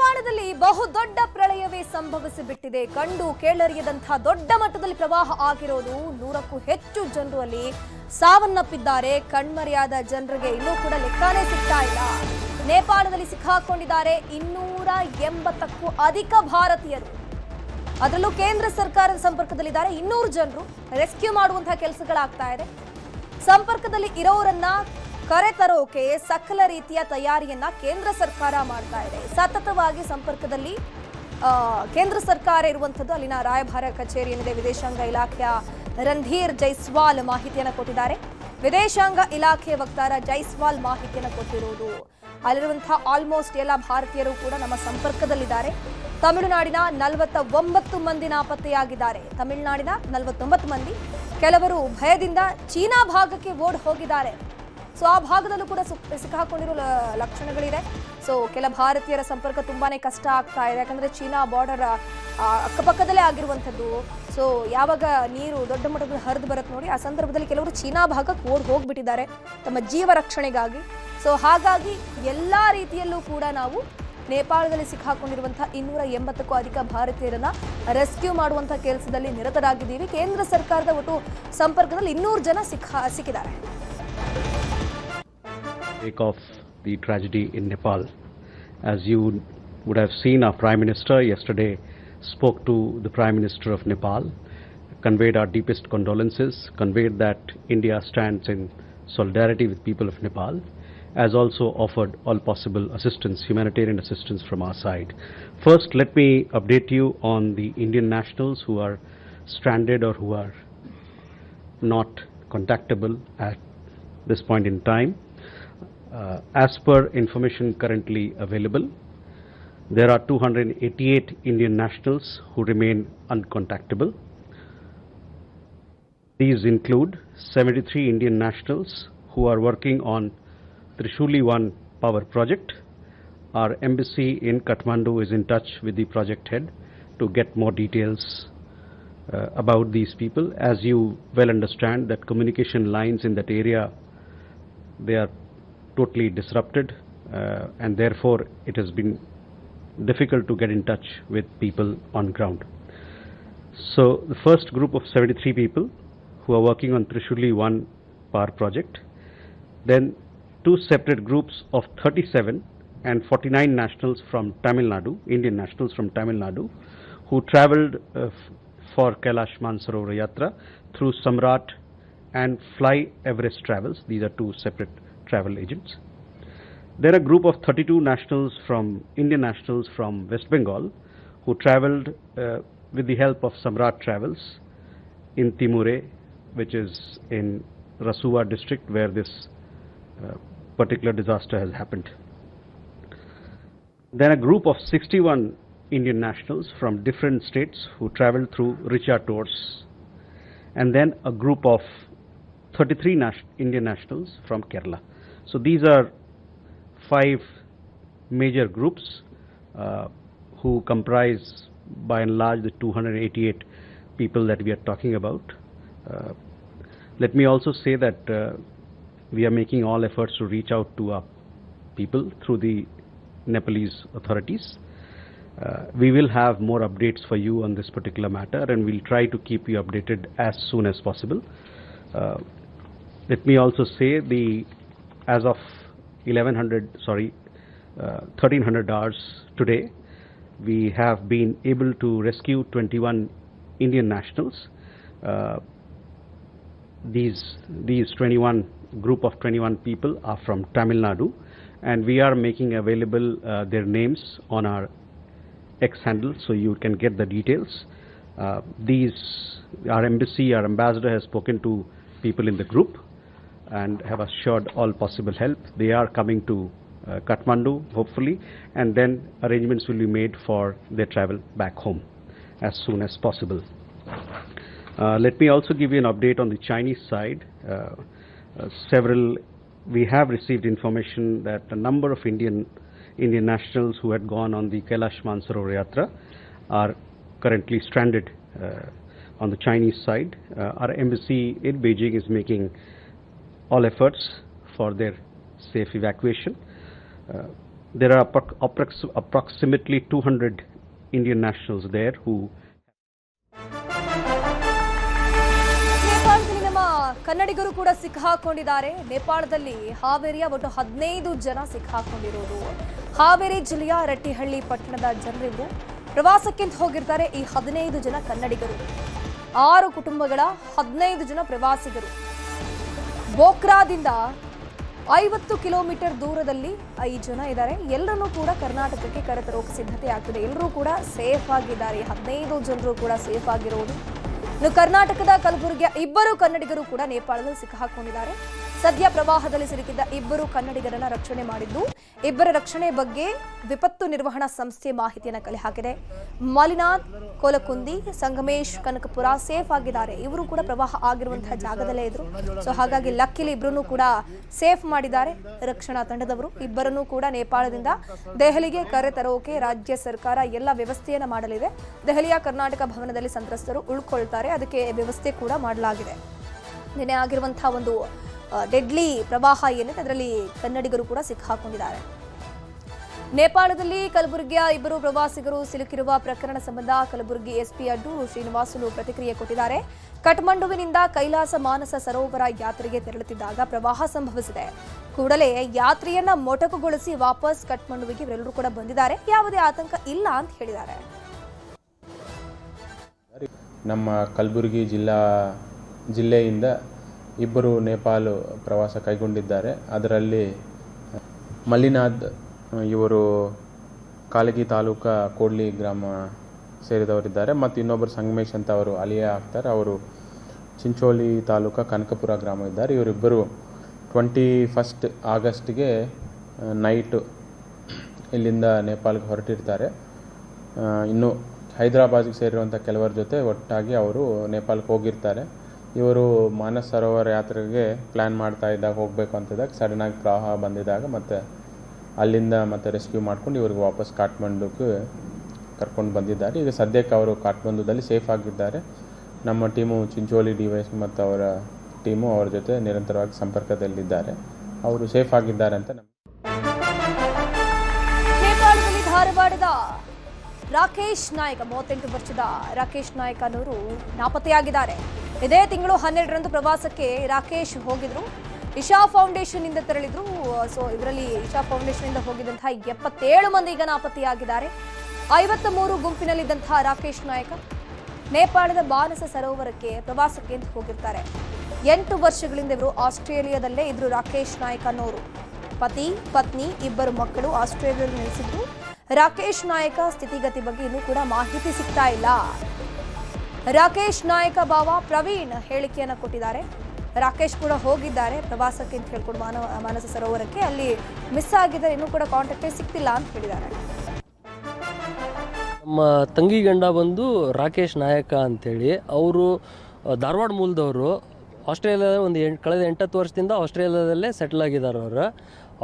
ನೇಪಾಳದಲ್ಲಿ ಬಹುದೊಡ್ಡ ಪ್ರಳಯವೇ ಸಂಭವಿಸಿಬಿಟ್ಟಿದೆ. ಕಂಡು ಕೇಳರಿಯದಂತಹ ದೊಡ್ಡ ಮಟ್ಟದಲ್ಲಿ ಪ್ರವಾಹ ಆಗಿರೋದು. 100ಕ್ಕೂ ಹೆಚ್ಚು ಜನರು ಅಲ್ಲಿ ಸಾವನ್ನಪ್ಪಿದ್ದಾರೆ. ಕಣ್ಮರೆಯಾದ ಜನರಿಗೆ ಇನ್ನೂ ಕೂಡ ಲೆಕ್ಕನೇ ಸಿಗ್ತಾ ಇಲ್ಲ. ನೇಪಾಳದಲ್ಲಿ ಸಿಕ್ಕಾಕೊಂಡಿದ್ದಾರೆ 280ಕ್ಕೂ ಅಧಿಕ ಭಾರತೀಯರು. ಅದರಲ್ಲೂ ಕೇಂದ್ರ ಸರ್ಕಾರದ ಸಂಪರ್ಕದಲ್ಲಿದ್ದಾರೆ 200 ಜನರು. ರೆಸ್ಕ್ಯೂ ಮಾಡುವಂತಹ ಕೆಲಸಗಳಾಗ್ತಾ ಇದೆ. ಸಂಪರ್ಕದಲ್ಲಿ ಇರೋರನ್ನ ಕರೆತರೋಕೆ ಸಕಲ ರೀತಿಯ ತಯಾರಿಯನ್ನ ಕೇಂದ್ರ ಸರ್ಕಾರ ಮಾಡ್ತಾ ಇದೆ. ಸತತವಾಗಿ ಸಂಪರ್ಕದಲ್ಲಿ ಕೇಂದ್ರ ಸರ್ಕಾರ ಇರುವಂತದ್ದು. ಅಲ್ಲಿನ ರಾಯಭಾರ ಕಚೇರಿ ಏನಿದೆ, ವಿದೇಶಾಂಗ ಇಲಾಖೆಯ ರಣಧೀರ್ ಜೈಸ್ವಾಲ್ ಮಾಹಿತಿಯನ್ನು ಕೊಟ್ಟಿದ್ದಾರೆ. ವಿದೇಶಾಂಗ ಇಲಾಖೆ ವಕ್ತಾರ ಜೈಸ್ವಾಲ್ ಮಾಹಿತಿಯನ್ನು ಕೊಟ್ಟಿರುವುದು. ಅಲ್ಲಿರುವಂತಹ ಆಲ್ಮೋಸ್ಟ್ ಎಲ್ಲ ಭಾರತೀಯರು ಕೂಡ ನಮ್ಮ ಸಂಪರ್ಕದಲ್ಲಿದ್ದಾರೆ. ತಮಿಳುನಾಡಿನ 49 ಮಂದಿ ನಾಪತ್ತೆಯಾಗಿದ್ದಾರೆ. ತಮಿಳುನಾಡಿನ 49 ಮಂದಿ. ಕೆಲವರು ಭಯದಿಂದ ಚೀನಾ ಭಾಗಕ್ಕೆ ಓಡ್ ಹೋಗಿದ್ದಾರೆ. ಸೊ ಆ ಭಾಗದಲ್ಲೂ ಕೂಡ ಸಿಕ್ಕಾಕೊಂಡಿರೋ ಲಕ್ಷಣಗಳಿದೆ. ಸೊ ಕೆಲ ಭಾರತೀಯರ ಸಂಪರ್ಕ ತುಂಬಾನೇ ಕಷ್ಟ ಆಗ್ತಾ ಇದೆ. ಯಾಕಂದ್ರೆ ಚೀನಾ ಬಾರ್ಡರ್ ಅಕ್ಕಪಕ್ಕದಲ್ಲೇ ಆಗಿರುವಂಥದ್ದು. ಸೊ ಯಾವಾಗ ನೀರು ದೊಡ್ಡ ಮಟ್ಟದಲ್ಲಿ ಹರಿದು ಬರುತ್ತೆ ನೋಡಿ, ಆ ಸಂದರ್ಭದಲ್ಲಿ ಕೆಲವರು ಚೀನಾ ಭಾಗಕ್ಕೆ ಓಡ್ ಹೋಗ್ಬಿಟ್ಟಿದ್ದಾರೆ ತಮ್ಮ ಜೀವ ರಕ್ಷಣೆಗಾಗಿ. ಸೊ ಹಾಗಾಗಿ ಎಲ್ಲಾ ರೀತಿಯಲ್ಲೂ ಕೂಡ ನಾವು ನೇಪಾಳದಲ್ಲಿ ಸಿಕ್ಕಾಕೊಂಡಿರುವಂತಹ 280ಕ್ಕೂ ಅಧಿಕ ಭಾರತೀಯರನ್ನ ರೆಸ್ಕ್ಯೂ ಮಾಡುವಂತಹ ಕೆಲಸದಲ್ಲಿ ನಿರತರಾಗಿದ್ದೀವಿ. ಕೇಂದ್ರ ಸರ್ಕಾರದ ಒಟ್ಟು ಸಂಪರ್ಕದಲ್ಲಿ 200 ಜನ ಸಿಕ್ಕಿದ್ದಾರೆ. Of the tragedy in Nepal. As you would have seen, our Prime Minister yesterday spoke to the Prime Minister of Nepal, conveyed our deepest condolences, conveyed that India stands in solidarity with people of Nepal, as also offered all possible assistance, humanitarian assistance from our side. First, let me update you on the Indian nationals who are stranded or who are not contactable at this point in time. As per information currently available, there are 288 Indian nationals who remain uncontactable. These include 73 Indian nationals who are working on Trishuli 1 power project. Our embassy in Kathmandu is in touch with the project head to get more details about these people. As you well understand, that communication lines in that area, they are totally disrupted, and therefore it has been difficult to get in touch with people on ground. So the first group of 73 people who are working on Trishuli 1 power project, then 2 separate groups of 37 and 49 nationals from Tamil Nadu, Indian nationals from Tamil Nadu, who travelled for Kailash Mansarovar Yatra through Samrat and Fly Everest Travels. These are 2 separate travel agents. There are a group of 32 nationals from Indian nationals from West Bengal who travelled with the help of Samrat Travels in Timure, which is in Rasua district where this particular disaster has happened. Then a group of 61 Indian nationals from different states who travelled through Richa tours, and then a group of 33 Indian nationals from Kerala. So these are 5 major groups who comprise by and large the 288 people that we are talking about. Let me also say that we are making all efforts to reach out to our people through the Nepalese authorities. We will have more updates for you on this particular matter, and we'll try to keep you updated as soon as possible. Let me also say as of 1300 hours today, we have been able to rescue 21 Indian nationals. These 21 group of 21 people are from Tamil Nadu, and we are making available their names on our X handle, so you can get the details. Our embassy, our ambassador has spoken to people in the group and have assured all possible help. They are coming to Kathmandu, hopefully, and then arrangements will be made for their travel back home as soon as possible. Let me also give you an update on the Chinese side. We have received information that a number of Indian nationals who had gone on the Kailash Mansarovar Yatra are currently stranded on the Chinese side. Our embassy in Beijing is making all efforts for their safe evacuation. There are approximately 200 Indian nationals there who. ನೇಪಾಳದಲ್ಲಿ ನಮ್ಮ ಕನ್ನಡಿಗರು ಕೂಡ ಸಿಕ್ಕಾಕೊಂಡಿದ್ದಾರೆ. ನೇಪಾಳದಲ್ಲಿ ಹಾವೇರಿಯ ಒಟ್ಟು 15 ಜನ ಸಿಕ್ಕಾಕೊಂಡಿರೋದು. ಹಾವೇರಿ ಜಿಲ್ಲೆಯ ರಟ್ಟಿಹಳ್ಳಿ ಪಟ್ಟಣದ ಜನರಿಗೂ ಪ್ರವಾಸಕ್ಕೆ ಹೋಗಿರ್ತಾರೆ. ಈ 15 ಜನ ಕನ್ನಡಿಗರು, 6 ಕುಟುಂಬಗಳ 15 ಜನ ಪ್ರವಾಸಿಗರು. ಬೋಕ್ರಾದಿಂದ 50 ಕಿಲೋಮೀಟರ್ ದೂರದಲ್ಲಿ 5 ಜನ ಇದ್ದಾರೆ. ಎಲ್ಲರನ್ನೂ ಕೂಡ ಕರ್ನಾಟಕಕ್ಕೆ ಕರೆತರೋಕೆ ಸಿದ್ಧತೆ ಆಗ್ತಿದೆ. ಎಲ್ಲರೂ ಕೂಡ ಸೇಫ್ ಆಗಿದ್ದಾರೆ. 15 ಜನರು ಕೂಡ ಸೇಫ್ ಆಗಿರೋದು. ಇನ್ನು ಕರ್ನಾಟಕದ ಕಲಬುರಗಿಯ 2 ಕನ್ನಡಿಗರು ಕೂಡ ನೇಪಾಳದಲ್ಲಿ ಸಿಕ್ಕಾಕೊಂಡಿದ್ದಾರೆ. ಸದ್ಯ ಪ್ರವಾಹದಲ್ಲಿ ಸಿಲುಕಿದ್ದ 2 ಕನ್ನಡಿಗರನ್ನ ರಕ್ಷಣೆ ಮಾಡಿದ್ದು, 2 ರಕ್ಷಣೆ ಬಗ್ಗೆ ವಿಪತ್ತು ನಿರ್ವಹಣಾ ಸಂಸ್ಥೆ ಮಾಹಿತಿಯನ್ನು ಕಲೆ ಹಾಕಿದೆ. ಮಲಿನಾಥ್ ಕೋಲಕುಂದಿ, ಸಂಗಮೇಶ್ ಕನಕಪುರ ಸೇಫ್ ಆಗಿದ್ದಾರೆ. ಇವರು ಕೂಡ ಪ್ರವಾಹ ಆಗಿರುವಂತಹ ಜಾಗದಲ್ಲೇ ಇದ್ರು. ಸೊ ಹಾಗಾಗಿ ಲಕ್ಕಿಲಿ ಇಬ್ಬರನ್ನು ಕೂಡ ಸೇಫ್ ಮಾಡಿದ್ದಾರೆ ರಕ್ಷಣಾ ತಂಡದವರು. ಇಬ್ಬರನ್ನೂ ಕೂಡ ನೇಪಾಳದಿಂದ ದೆಹಲಿಗೆ ಕರೆ ತರೋಕೆ ರಾಜ್ಯ ಸರ್ಕಾರ ಎಲ್ಲ ವ್ಯವಸ್ಥೆಯನ್ನ ಮಾಡಲಿದೆ. ದೆಹಲಿಯ ಕರ್ನಾಟಕ ಭವನದಲ್ಲಿ ಸಂತ್ರಸ್ತರು ಉಳ್ಕೊಳ್ತಾರೆ. ಅದಕ್ಕೆ ವ್ಯವಸ್ಥೆ ಕೂಡ ಮಾಡಲಾಗಿದೆ. ನಿನ್ನೆ ಆಗಿರುವಂತಹ ಒಂದು ಡೆಡ್ಲಿ ಪ್ರವಾಹ ಏನಿದೆ ಅದರಲ್ಲಿ ಕನ್ನಡಿಗರು ಕೂಡ ಸಿಕ್ಕಾಕೊಂಡಿದ್ದಾರೆ. ನೇಪಾಳದಲ್ಲಿ ಕಲಬುರಗಿಯ 2 ಪ್ರವಾಸಿಗರು ಸಿಲುಕಿರುವ ಪ್ರಕರಣ ಸಂಬಂಧ ಕಲಬುರಗಿ ಎಸ್ಪಿ ಅಡ್ಡೂರು ಶ್ರೀನಿವಾಸುಲು ಪ್ರತಿಕ್ರಿಯೆ ಕೊಟ್ಟಿದ್ದಾರೆ. ಕಠ್ಮಂಡುವಿನಿಂದ ಕೈಲಾಸ ಮಾನಸ ಸರೋವರ ಯಾತ್ರೆಗೆ ತೆರಳುತ್ತಿದ್ದಾಗ ಪ್ರವಾಹ ಸಂಭವಿಸಿದೆ. ಕೂಡಲೇ ಯಾತ್ರೆಯನ್ನ ಮೊಟಕುಗೊಳಿಸಿ ವಾಪಸ್ ಕಠ್ಮಂಡುವಿಗೆ ಇವರೆಲ್ಲರೂ ಕೂಡ ಬಂದಿದ್ದಾರೆ. ಯಾವುದೇ ಆತಂಕ ಇಲ್ಲ ಅಂತ ಹೇಳಿದ್ದಾರೆ. ನಮ್ಮ ಕಲಬುರಗಿ ಜಿಲ್ಲೆಯಿಂದ 2 ನೇಪಾಳ ಪ್ರವಾಸ ಕೈಗೊಂಡಿದ್ದಾರೆ. ಅದರಲ್ಲಿ ಮಲ್ಲಿನಾಥ್ ಇವರು ಕಾಲಗಿ ತಾಲೂಕಾ ಕೋಡ್ಲಿ ಗ್ರಾಮ ಸೇರಿದವರಿದ್ದಾರೆ. ಮತ್ತು ಇನ್ನೊಬ್ಬರು ಸಂಗಮೇಶ್ ಅಂತ ಅವರು ಅಲಿಯ ಆಗ್ತಾರೆ. ಅವರು ಚಿಂಚೋಳಿ ತಾಲೂಕಾ ಕನಕಪುರ ಗ್ರಾಮ ಇದ್ದಾರೆ. ಇವರಿಬ್ಬರು 21 ಆಗಸ್ಟ್ಗೆ ನೈಟು ಇಲ್ಲಿಂದ ನೇಪಾಳಕ್ಕೆ ಹೊರಟಿರ್ತಾರೆ. ಇನ್ನು ಹೈದರಾಬಾದ್ಗೆ ಸೇರಿರುವಂಥ ಕೆಲವರ ಜೊತೆ ಒಟ್ಟಾಗಿ ಅವರು ನೇಪಾಳಕ್ಕೆ ಹೋಗಿರ್ತಾರೆ. ಇವರು ಮಾನಸ್ ಸರೋವರ ಯಾತ್ರೆಗೆ ಪ್ಲ್ಯಾನ್ ಮಾಡ್ತಾ ಇದ್ದಾಗ ಹೋಗಬೇಕು ಅಂತಿದ್ದಾಗ ಸಡನ್ನಾಗಿ ಪ್ರವಾಹ ಬಂದಿದ್ದಾಗ ಮತ್ತು ಅಲ್ಲಿಂದ ಮತ್ತೆ ರೆಸ್ಕ್ಯೂ ಮಾಡ್ಕೊಂಡು ಇವ್ರಿಗೆ ವಾಪಸ್ ಕಾಠ್ಮಂಡುಕ್ಕೆ ಕರ್ಕೊಂಡು ಬಂದಿದ್ದಾರೆ. ಈಗ ಸದ್ಯಕ್ಕೆ ಅವರು ಕಾಠ್ಮಂಡುದಲ್ಲಿ ಸೇಫ್ ಆಗಿದ್ದಾರೆ. ನಮ್ಮ ಟೀಮು ಚಿಂಚೋಳಿ ಡಿವೈಸ್ ಮತ್ತು ಅವರ ಟೀಮು ಅವರ ಜೊತೆ ನಿರಂತರವಾಗಿ ಸಂಪರ್ಕದಲ್ಲಿದ್ದಾರೆ. ಅವರು ಸೇಫ್ ಆಗಿದ್ದಾರೆ ಅಂತ ನೇಪಾಳದಲ್ಲಿ ಧಾರವಾಡದ ರಾಕೇಶ್ ನಾಯ್ಕ 38 ವರ್ಷದ ರಾಕೇಶ್ ನಾಯ್ಕ ಅನ್ನೋರು ನಾಪತ್ತೆಯಾಗಿದ್ದಾರೆ. ಇದೇ ತಿಂಗಳು 12ರಂದು ಪ್ರವಾಸಕ್ಕೆ ರಾಕೇಶ್ ಹೋಗಿದ್ರು. ಇಶಾ ಫೌಂಡೇಶನ್ ಇಂದ ತೆರಳಿದ್ರು. ಸೊ ಇದರಲ್ಲಿ ಇಶಾ ಫೌಂಡೇಶನ್ ಇಂದ ಹೋಗಿದ್ದಂತಹ 77 ಮಂದಿ ಈಗ ನಾಪತ್ತೆಯಾಗಿದ್ದಾರೆ. 53 ಗುಂಪಿನಲ್ಲಿದ್ದಂತಹ ರಾಕೇಶ್ ನಾಯ್ಕ ನೇಪಾಳದ ಮಾನಸ ಸರೋವರಕ್ಕೆ ಪ್ರವಾಸಕ್ಕೆ ಅಂತ ಹೋಗಿರ್ತಾರೆ. 8 ವರ್ಷಗಳಿಂದ ಇವರು ಆಸ್ಟ್ರೇಲಿಯಾದಲ್ಲೇ ಇದ್ರು. ರಾಕೇಶ್ ನಾಯ್ಕ ಅನ್ನೋರು ಪತಿ ಪತ್ನಿ 2 ಮಕ್ಕಳು ಆಸ್ಟ್ರೇಲಿಯಾದಲ್ಲಿ ನೆಲೆಸಿದ್ರು. ರಾಕೇಶ್ ನಾಯಕ ಸ್ಥಿತಿಗತಿ ಬಗ್ಗೆ ಇನ್ನೂ ಕೂಡ ಮಾಹಿತಿ ಸಿಗ್ತಾ ಇಲ್ಲ. ರಾಕೇಶ್ ನಾಯಕ ಬಾವ ಪ್ರವೀಣ್ ಹೇಳಿಕೆಯನ್ನು ಕೊಟ್ಟಿದ್ದಾರೆ. ರಾಕೇಶ್ ಕೂಡ ಹೋಗಿದ್ದಾರೆ ಪ್ರವಾಸಕ್ಕೆ ಅಂತ ಹೇಳ್ಕೊಂಡು ಮಾನಸ ಸರೋವರಕ್ಕೆ. ಅಲ್ಲಿ ಮಿಸ್ ಆಗಿದ್ದಾರೆ, ಇನ್ನೂ ಕೂಡ ಕಾಂಟ್ಯಾಕ್ಟೇ ಸಿಗ್ತಿಲ್ಲ ಅಂತ ಹೇಳಿದ್ದಾರೆ. ನಮ್ಮ ತಂಗಿ ಗಂಡ ಬಂದು ರಾಕೇಶ್ ನಾಯಕ ಅಂತೇಳಿ, ಅವರು ಧಾರವಾಡ ಮೂಲದವರು. ಆಸ್ಟ್ರೇಲಿಯಾದ ಕಳೆದ 8 ವರ್ಷದಿಂದ ಆಸ್ಟ್ರೇಲಿಯಾದಲ್ಲೇ ಸೆಟ್ಲ್ ಆಗಿದ್ದಾರೆ. ಅವರು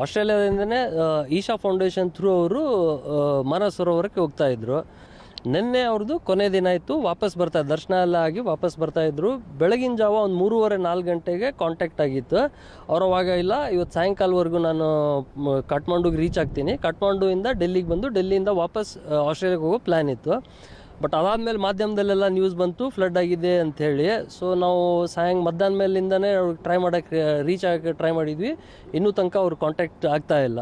ಆಸ್ಟ್ರೇಲಿಯಾದಿಂದನೇ ಈಶಾ ಫೌಂಡೇಶನ್ ಥ್ರೂ ಅವರು ಮಾನಸ ಸರೋವರಕ್ಕೆ ಹೋಗ್ತಾಯಿದ್ರು. ನಿನ್ನೆ ಅವ್ರದ್ದು ಕೊನೆ ದಿನ ಇತ್ತು. ವಾಪಸ್ ದರ್ಶನ ಎಲ್ಲ ಆಗಿ ವಾಪಸ್ ಬರ್ತಾಯಿದ್ರು. ಬೆಳಗಿನ ಜಾವ ಒಂದು 3:30-4 ಗಂಟೆಗೆ ಕಾಂಟ್ಯಾಕ್ಟ್ ಆಗಿತ್ತು. ಅವ್ರು ಅವಾಗ ಇಲ್ಲ, ಇವತ್ತು ಸಾಯಂಕಾಲವರೆಗೂ ನಾನು ಕಾಠ್ಮಂಡುಗೆ ರೀಚ್ ಆಗ್ತೀನಿ, ಕಾಠ್ಮಂಡುವಿಂದ ಡೆಲ್ಲಿಗೆ ಬಂದು ಡೆಲ್ಲಿಯಿಂದ ವಾಪಸ್ ಆಸ್ಟ್ರೇಲಿಯಾಗೆ ಹೋಗೋ ಪ್ಲ್ಯಾನ್ ಇತ್ತು. ಬಟ್ ಅದಾದಮೇಲೆ ಮಾಧ್ಯಮದಲ್ಲೆಲ್ಲ ನ್ಯೂಸ್ ಬಂತು ಫ್ಲಡ್ ಆಗಿದೆ ಅಂಥೇಳಿ. ಸೊ ನಾವು ಮಧ್ಯಾಹ್ನ ಮೇಲಿಂದನೇ ಅವ್ರಿಗೆ ಟ್ರೈ ಮಾಡೋಕ್ಕೆ ರೀಚ್ ಆಗೋಕ್ಕೆ ಟ್ರೈ ಮಾಡಿದ್ವಿ. ಇನ್ನೂ ತನಕ ಅವ್ರು ಕಾಂಟ್ಯಾಕ್ಟ್ ಆಗ್ತಾ ಇಲ್ಲ.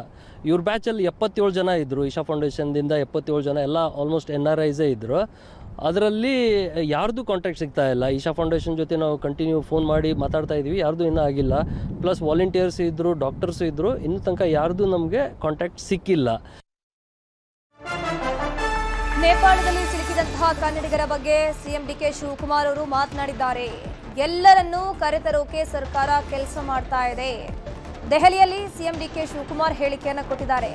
ಇವ್ರ ಬ್ಯಾಚಲ್ಲಿ 77 ಜನ ಇದ್ದರು. ಇಶಾ ಫೌಂಡೇಶನ್ದಿಂದ 77 ಜನ, ಎಲ್ಲ ಆಲ್ಮೋಸ್ಟ್ NRIಸೇ ಇದ್ದರು. ಅದರಲ್ಲಿ ಯಾರ್ದು ಕಾಂಟ್ಯಾಕ್ಟ್ ಸಿಗ್ತಾ ಇಲ್ಲ. ಇಶಾ ಫೌಂಡೇಶನ್ ಜೊತೆ ನಾವು ಕಂಟಿನ್ಯೂ ಫೋನ್ ಮಾಡಿ ಮಾತಾಡ್ತಾ ಇದ್ವಿ, ಯಾರ್ದು ಇನ್ನೂ ಆಗಿಲ್ಲ. ಪ್ಲಸ್ ವಾಲಂಟಿಯರ್ಸ್ ಇದ್ದರು, ಡಾಕ್ಟರ್ಸ್ ಇದ್ದರು. ಇನ್ನೂ ತನಕ ಯಾರ್ದು ನಮಗೆ ಕಾಂಟ್ಯಾಕ್ಟ್ ಸಿಕ್ಕಿಲ್ಲ. ನೇಪಾಳದಲ್ಲಿ ಸಿಲುಕಿದಂತಹ ಕನ್ನಡಿಗರ ಬಗ್ಗೆ ಸಿಎಂ ಡಿಕೆ ಶಿವಕುಮಾರ್ ಅವರು ಮಾತನಾಡಿದ್ದಾರೆ. ಎಲ್ಲರನ್ನೂ ಕರೆತರೋಕೆ ಸರ್ಕಾರ ಕೆಲಸ ಮಾಡ್ತಾ ಇದೆ. ದೆಹಲಿಯಲ್ಲಿ ಸಿಎಂ ಡಿಕೆ ಶಿವಕುಮಾರ್ ಹೇಳಿಕೆಯನ್ನು ಕೊಟ್ಟಿದ್ದಾರೆ.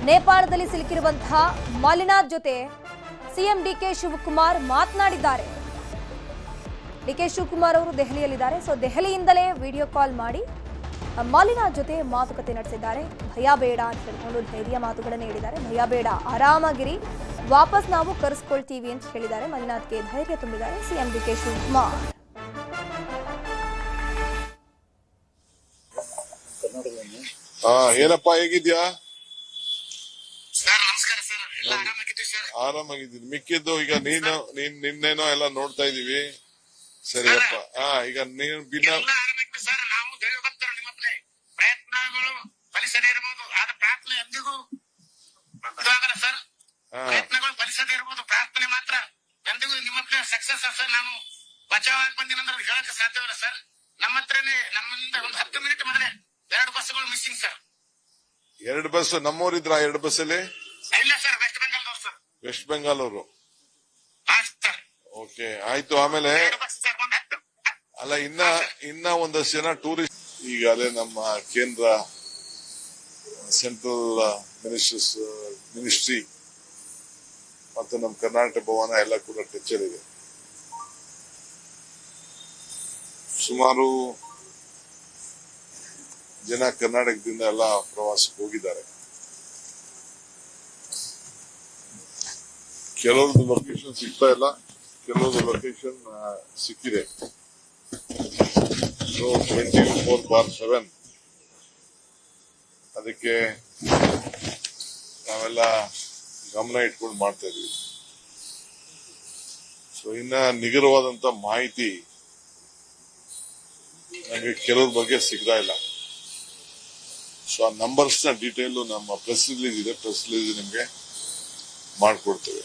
ನೇಪಾಳದಲ್ಲಿ ಸಿಲುಕಿರುವಂತಹ ಮಲ್ಲಿನಾಥ್ ಜೊತೆ ಸಿಎಂ ಡಿಕೆ ಶಿವಕುಮಾರ್ ಮಾತನಾಡಿದ್ದಾರೆ. ಡಿಕೆ ಶಿವಕುಮಾರ್ ಅವರು ದೆಹಲಿಯಲ್ಲಿದ್ದಾರೆ. ಸೊ ದೆಹಲಿಯಿಂದಲೇ ವಿಡಿಯೋ ಕಾಲ್ ಮಾಡಿ ಮಲ್ಲಿನಾಥ್ ಜೊತೆ ಮಾತುಕತೆ ನಡೆಸಿದ್ದಾರೆ. ಭಯ ಬೇಡ ಅಂತ ಹೇಳ್ಕೊಂಡು ಧೈರ್ಯ ಮಾತುಗಳನ್ನು ಹೇಳಿದ್ದಾರೆ. ಭಯ ಬೇಡ, ಆರಾಮಾಗಿರಿ, ವಾಪಸ್ ನಾವು ಕರೆಸ್ಕೊಳ್ತೀವಿ ಅಂತ ಹೇಳಿದ್ದಾರೆ. ಮಲ್ಲಿನಾಥ್ಗೆ ಧೈರ್ಯ ತುಂಬಿದ್ದಾರೆ ಸಿಎಂ ಡಿಕೆ ಶಿವಕುಮಾರ್. ಏನಪ್ಪ ಹೇಗಿದ್ಯಾ? ಎಲ್ಲ ಆರಾಮಾಗಿದ್ದೀವಿ ಸರ್. ಆರಾಮಾಗಿದ್ದೀನಿ. ಮಿಕ್ಕಿದ್ದು ಈಗ ನಿನ್ನೇನೋ ಎಲ್ಲ ನೋಡ್ತಾ ಇದೀವಿ. ಸರಿಯಪ್ಪ. ಈಗ ನೀನು ಎಲ್ಲ ಆರಾಮಾಗಿದ್ದೀವಿ ಸರ್. ನಾವು ದೈವಭಕ್ತರು. ನಿಮ್ಮಪ್ಪನೇ ಪ್ರಯತ್ನಗಳು ಫಲಿಸದೇ ಇರಬಹುದು, ಆದ ಪ್ರಾರ್ಥನೆ ಎಂದಿಗೂ ಇದಾಗಲ್ಲ ಸರ್. ಪ್ರಯತ್ನಗಳು ಫಲಿಸದೇ ಇರಬಹುದು, ಪ್ರಾರ್ಥನೆ ಮಾತ್ರ ಎಂದಿಗೂ ನಿಮ್ಮಪ್ಪನೇ ಸಕ್ಸಸ್ ಸರ್. ನಾನು ಬಚಾವಾಗಿ ಬಂದಿನಂದ್ರೆ ಹೇಳಕ್ಕೆ ಸಾಧ್ಯವಿಲ್ಲ ಸರ್. ನಮ್ಮ ಹತ್ರನೇ ನಮ್ಮಿಂದ ಒಂದು 10 ಮಿನಿಟ್ ಮೊದಲೇ 2 ಬಸ್ಗಳು ಮಿಸ್ಸಿಂಗ್ ಸರ್. 2 ಬಸ್ ನಮ್ಮೂರಿದ್ರ 2 ಬಸ್ಸಲ್ಲಿ? ಇಲ್ಲ ಸರ್, ವೆಸ್ಟ್ ಬೆಂಗಾಲ್ ಸರ್. ವೆಸ್ಟ್ ಬೆಂಗಾಲ್ ಅವರು. ಸರ್ ಓಕೆ, ಆಯ್ತು. ಆಮೇಲೆ 2 ಬಸ್ ಸರ್. ಅಲ್ಲ, ಇನ್ನ ಒಂದಷ್ಟು ಜನ ಟೂರಿಸ್ಟ್ ಈಗಾಗಲೇ ನಮ್ಮ ಕೇಂದ್ರ ಸೆಂಟ್ರಲ್ ಮಿನಿಸ್ಟ್ರಿ ಮತ್ತು ನಮ್ಮ ಕರ್ನಾಟಕ ಭವನ ಎಲ್ಲ ಕೂಡ ಟಚ್ಚಲ್ಲಿದೆ. ಸುಮಾರು ಜನ ಕರ್ನಾಟಕದಿಂದ ಎಲ್ಲ ಪ್ರವಾಸಕ್ಕೆ ಹೋಗಿದ್ದಾರೆ. ಕೆಲವೊಂದು ಲೊಕೇಶನ್ ಸಿಗ್ತಾ ಇಲ್ಲ, ಕೆಲವೊಂದು ಲೊಕೇಶನ್ ಸಿಕ್ಕಿದೆ. ಸೊ 24/7 ಅದಕ್ಕೆ ನಾವೆಲ್ಲ ಗಮನ ಇಟ್ಕೊಂಡು ಮಾಡ್ತಾ ಇದೀವಿ. ಸೊ ಇನ್ನ ನಿಖರವಾದಂತ ಮಾಹಿತಿ ನನಗೆ ಕೆಲವ್ರ ಬಗ್ಗೆ ಸಿಗ್ತಾ ಇಲ್ಲ. ಸೊ ಆ ನಂಬರ್ಸ್ ನ ಡೀಟೇಲ್ ನಮ್ಮ ಪ್ರೆಸ್ ರಿಲೀಸ್ ಇದೆ, ಪ್ರೆಸ್ ರಿಲೀಸ್ ನಿಮ್ಗೆ ಮಾಡ್ಕೊಡ್ತೇವೆ.